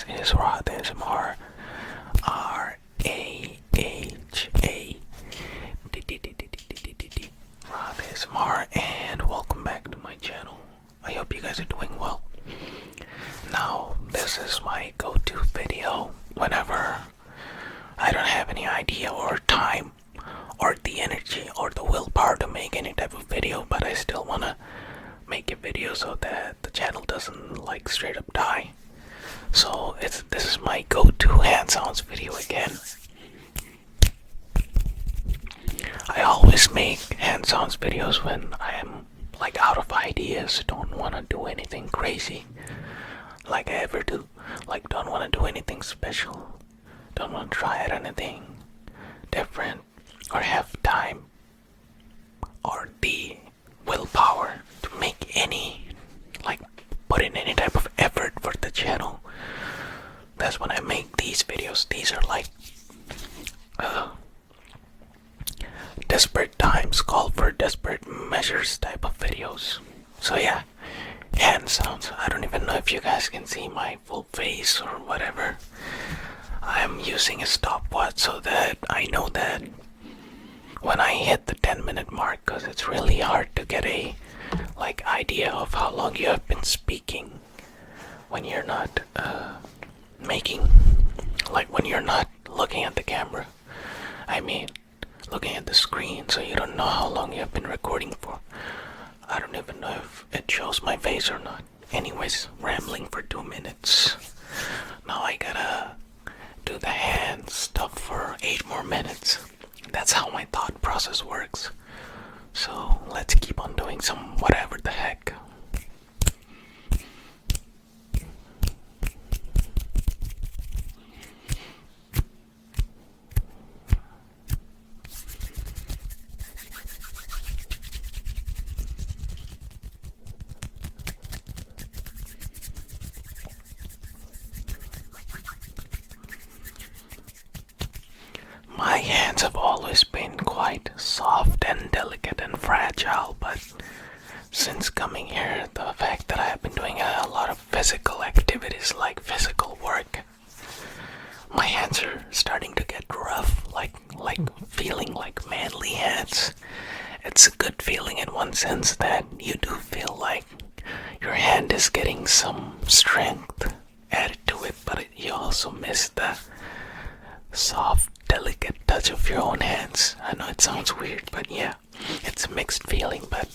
This is Rod ASMR. R-A-H-A. Rod ASMR, and welcome back to my channel. I hope you guys are doing well. Now, this is my go-to video whenever I don't have any idea or time or the energy or the willpower to make any type of video, but I still wanna make a video so that the channel doesn't like straight up die. So this is my go-to hand sounds video again. I always make hand sounds videos when I am like out of ideas, don't want to do anything crazy like I ever do, like don't want to do anything special, don't want to try out anything different or have time or the willpower to make any, like put in any type of effort for the channel. That's when I make these videos. These are like desperate times call for desperate measures type of videos. So yeah, hand sounds. I don't even know if you guys can see my full face or whatever. I'm using a stopwatch so that I know that when I hit the 10-minute mark, because it's really hard to get a like idea of how long you have been speaking when you're not making, like when you're not looking at the camera. I mean, looking at the screen, so you don't know how long you have been recording for. I don't even know if it shows my face or not. Anyways, rambling for 2 minutes. Now I gotta do the hand stuff for 8 more minutes. That's how my thought process works. So let's keep on doing some whatever the heck. My hands have always been quite soft and delicate and fragile, but since coming here, the fact that I have been doing a lot of physical activities like physical work, my hands are starting to get rough, like feeling like manly hands. It's a good feeling in one sense that you do feel like your hand is getting some strength added to it, but you also miss the soft, delicate touch of your own hands. I know it sounds weird, but yeah, it's a mixed feeling, but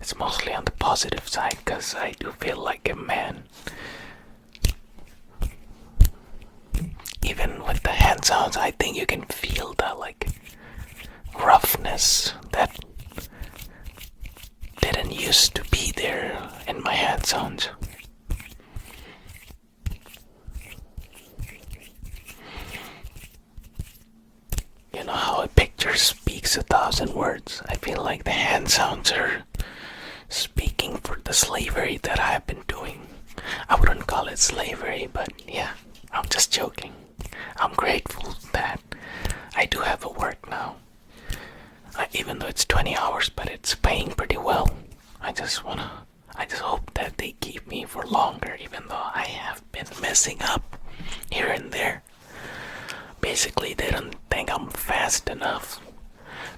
it's mostly on the positive side because I do feel like a man. Even with the hand sounds, I think you can feel the like roughness that didn't used to be there in my hand sounds. You know how a picture speaks 1,000 words? I feel like the hand sounds are speaking for the slavery that I've been doing. I wouldn't call it slavery, but yeah, I'm just joking. I'm grateful that I do have a work now. Even though it's 20 hours, but it's paying pretty well. I just hope that they keep me for longer, even though I have been messing up here and there. Basically, they don't think I'm fast enough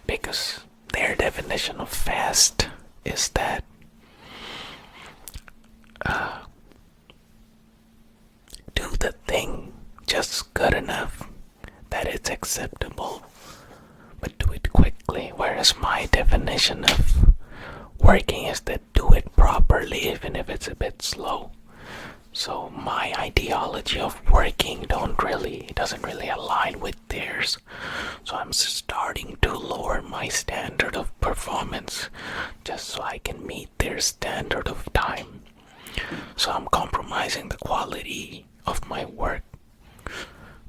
because their definition of fast is that do the thing just good enough that it's acceptable, but do it quickly. Whereas my definition of working is that do it properly, even if it's a bit slow. So my ideology of working doesn't really align with theirs. So I'm starting to lower my standard of performance just so I can meet their standard of time. So I'm compromising the quality of my work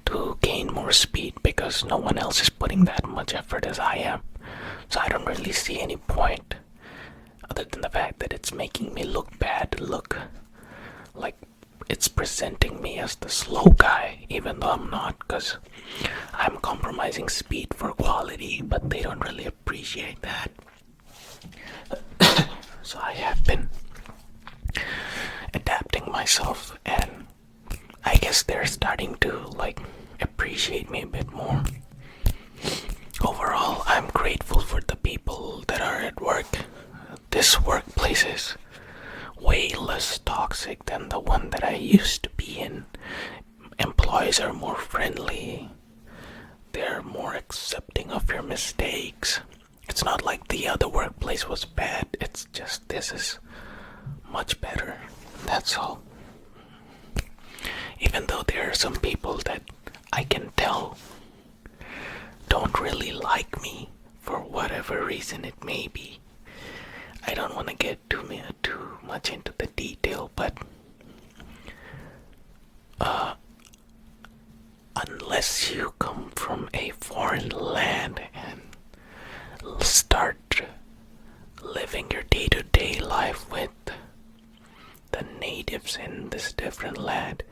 to gain more speed because no one else is putting that much effort as I am. So I don't really see any point other than the fact that it's making me look bad, look like it's presenting me as the slow guy, even though I'm not, because I'm compromising speed for quality, but they don't really appreciate that. So I have been adapting myself and I guess they're starting to like appreciate me a bit more. Overall, I'm grateful for the people that are at work. This workplace is way less toxic than the one that I used to be in. Employees are more friendly. They're more accepting of your mistakes. It's not like the other workplace was bad. It's just this is much better. That's all. Even though there are some people that I can tell don't really like me for whatever reason it may be. I don't want to get too much into the detail, but unless you come from a foreign land and start living your day-to-day life with the natives in this different land,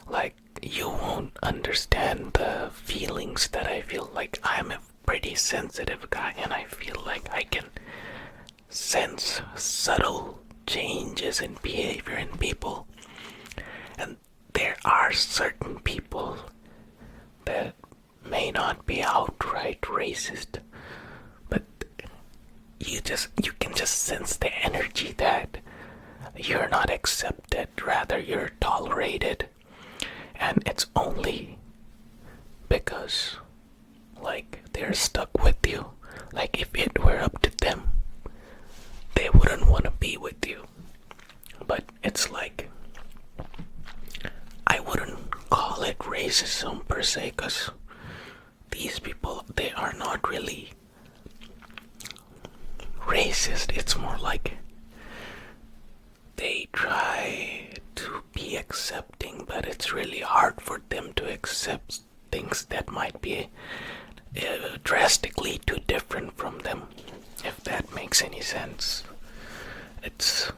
like, you won't understand the feelings that I feel. Like, I'm a pretty sensitive guy, and I feel like I can sense subtle changes in behavior in people. And there are certain people that may not be outright racist, but you can just sense the energy that you're not accepted, rather you're tolerated. And it's only because, like, they're stuck with you. Like, if it were up to them, they wouldn't want to be with you. But it's like, I wouldn't call it racism per se, because these people, they are not really racist. It's more like they try to be accepting, but it's really hard for them to accept things that might be drastically too different from them, if that makes any sense. It's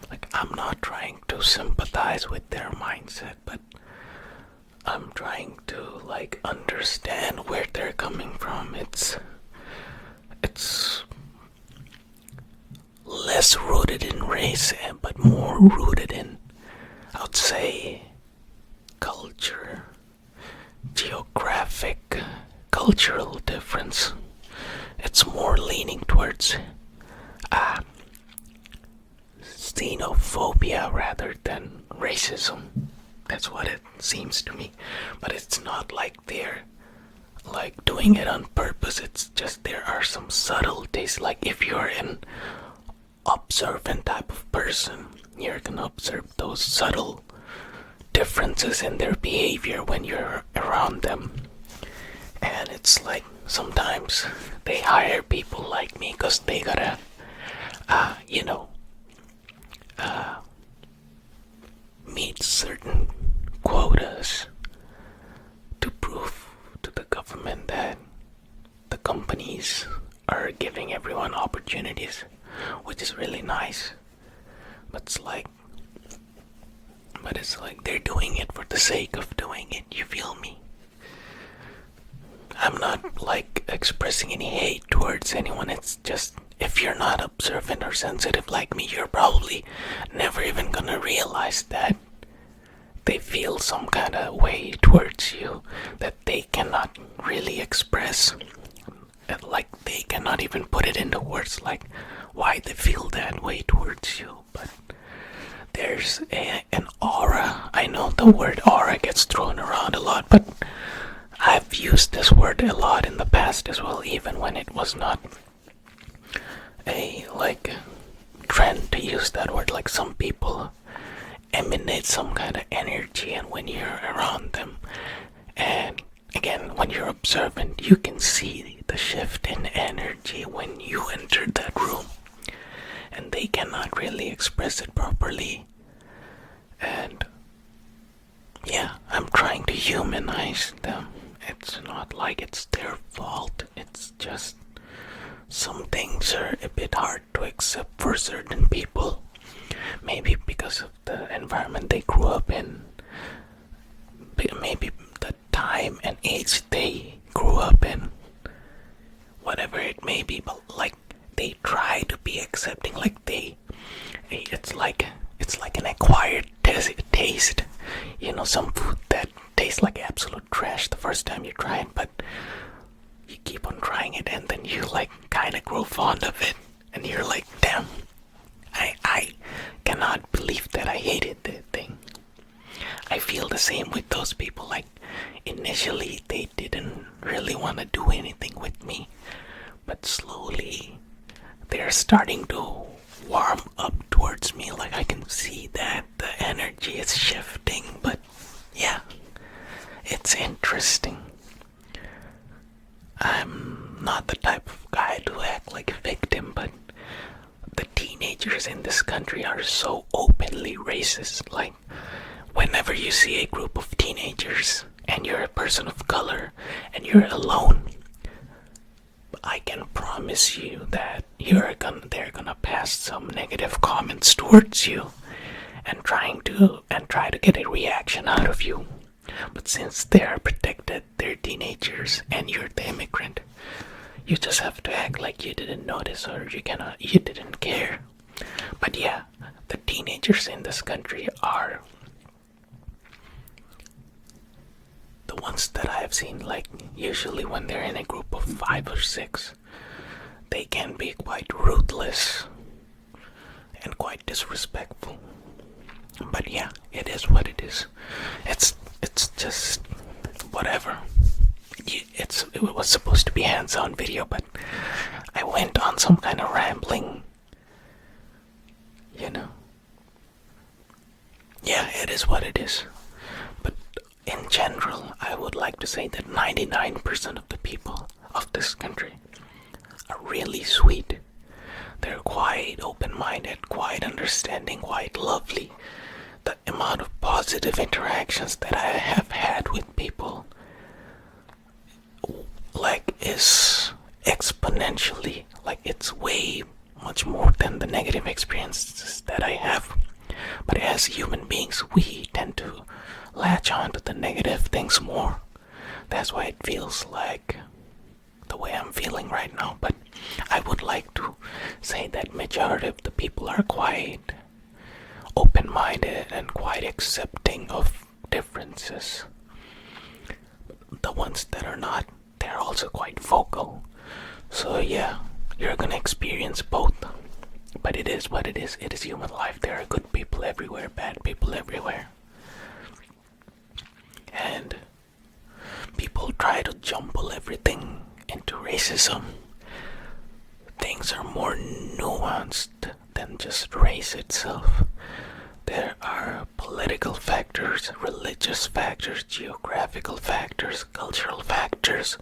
like, I'm not trying to sympathize with their mindset, but I'm trying to like understand where they're coming from. It's less rooted in race, but more rooted in, I would say, culture, geographic, cultural difference. It's more leaning towards xenophobia rather than racism. That's what it seems to me. But it's not like they're like doing it on purpose. It's just there are some subtleties. Like, if you're an observant type of person, you're gonna observe those subtle differences in their behavior when you're around them. And it's like, sometimes they hire people like me because they gotta meet certain quotas to prove to the government that the companies are giving everyone opportunities, which is really nice. But it's like they're doing it for the sake of doing it, you feel me? I'm not like expressing any hate towards anyone. It's just, if you're not observant or sensitive like me, you're probably never even gonna realize that they feel some kind of way towards you that they cannot really express. Like, they cannot even put it into words, like why they feel that way towards you. But there's an aura. I know the word aura gets thrown around a lot, but I've used this word a lot in the past as well, even when it was not a like trend to use that word. Like, some people emanate some kind of energy, and when you're around them, and again, when you're observant, you can see the shift in energy when you enter that room, and they cannot really express it properly. And yeah, I'm trying to humanize them. It's not like it's their fault. It's just some things are a bit hard to accept for certain people. Maybe because of the environment they grew up in. Maybe the time and age they grew up in. Whatever it may be, but like, they try to be accepting. Like, it's like an acquired taste some food that tastes like absolute trash the first time you try it, but you keep on trying it and then you like kind of grow fond of it and you're like, damn, I cannot believe that I hated the thing. I feel the same with those people. Like, initially they didn't really want to do anything with me, but slowly they're starting to warm up towards me. Like, I can see that the energy is shifting. But yeah, it's interesting. I'm not the type of guy to act like a victim, but the teenagers in this country are so openly racist. Like, whenever you see a group of teenagers and you're a person of color and you're alone, I can promise you that they're gonna pass some negative comments towards you and try to get a reaction out of you. But since they're protected, they're teenagers and you're the immigrant, you just have to act like you didn't notice or you didn't care. But yeah, the teenagers in this country are the ones that I have seen. Like, usually when they're in a group of 5 or 6, they can be quite ruthless and quite disrespectful. But yeah, it is what it is. It's just whatever. It was supposed to be hands-on video, but I went on some kind of rambling, you know. Yeah, it is what it is. But in general, I would like to say that 99% of the people of this country are really sweet. They're quite open-minded, quite understanding, quite lovely. The amount of positive interactions that I have had with people, like, is exponentially, like, it's way much more than the negative experiences that I have. But as human beings, we tend to latch on to the negative things more. That's why it feels like the way I'm feeling right now. But I would like to say that majority of the people are quite open-minded and quite accepting of differences. The ones that are not, they're also quite vocal. So yeah, you're gonna experience both. But it is what it is. It is human life. There are good people everywhere, bad people everywhere. And people try to jumble everything into racism. Things are more nuanced than just race itself. There are political factors, religious factors, geographical factors, cultural factors.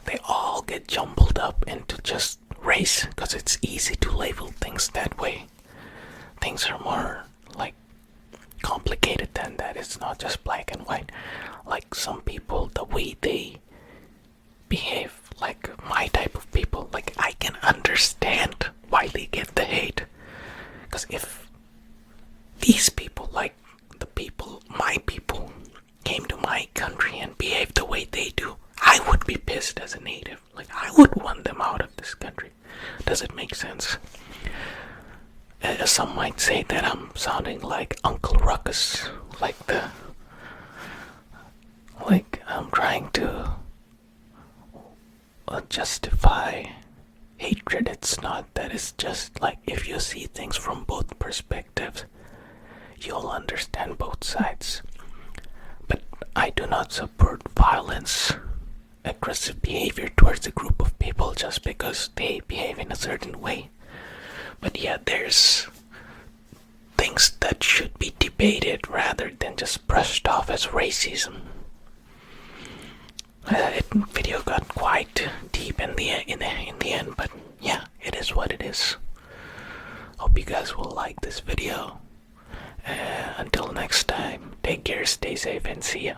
They all get jumbled up into just race because it's easy to label things that way. Things are more like complicated than that. It's not just black and white. Like, some people, the way they behave, like my type of people, like, I can understand why they get the hate. Because if these people, like my people, came to my country and behaved the way they do, I would be pissed as a native. Like, I would want them out of this country. Does it make sense? Some might say that I'm sounding like Uncle Ruckus, like I'm trying to justify hatred. It's not that. It's just like, if you see things from both perspectives, you'll understand both sides. But I do not support violence, aggressive behavior towards a group of people just because they behave in a certain way. But yeah, there's things that should be debated rather than just brushed off as racism. Video got quite deep in the end, but yeah, it is what it is. Hope you guys will like this video. Until next time, take care, stay safe, and see ya.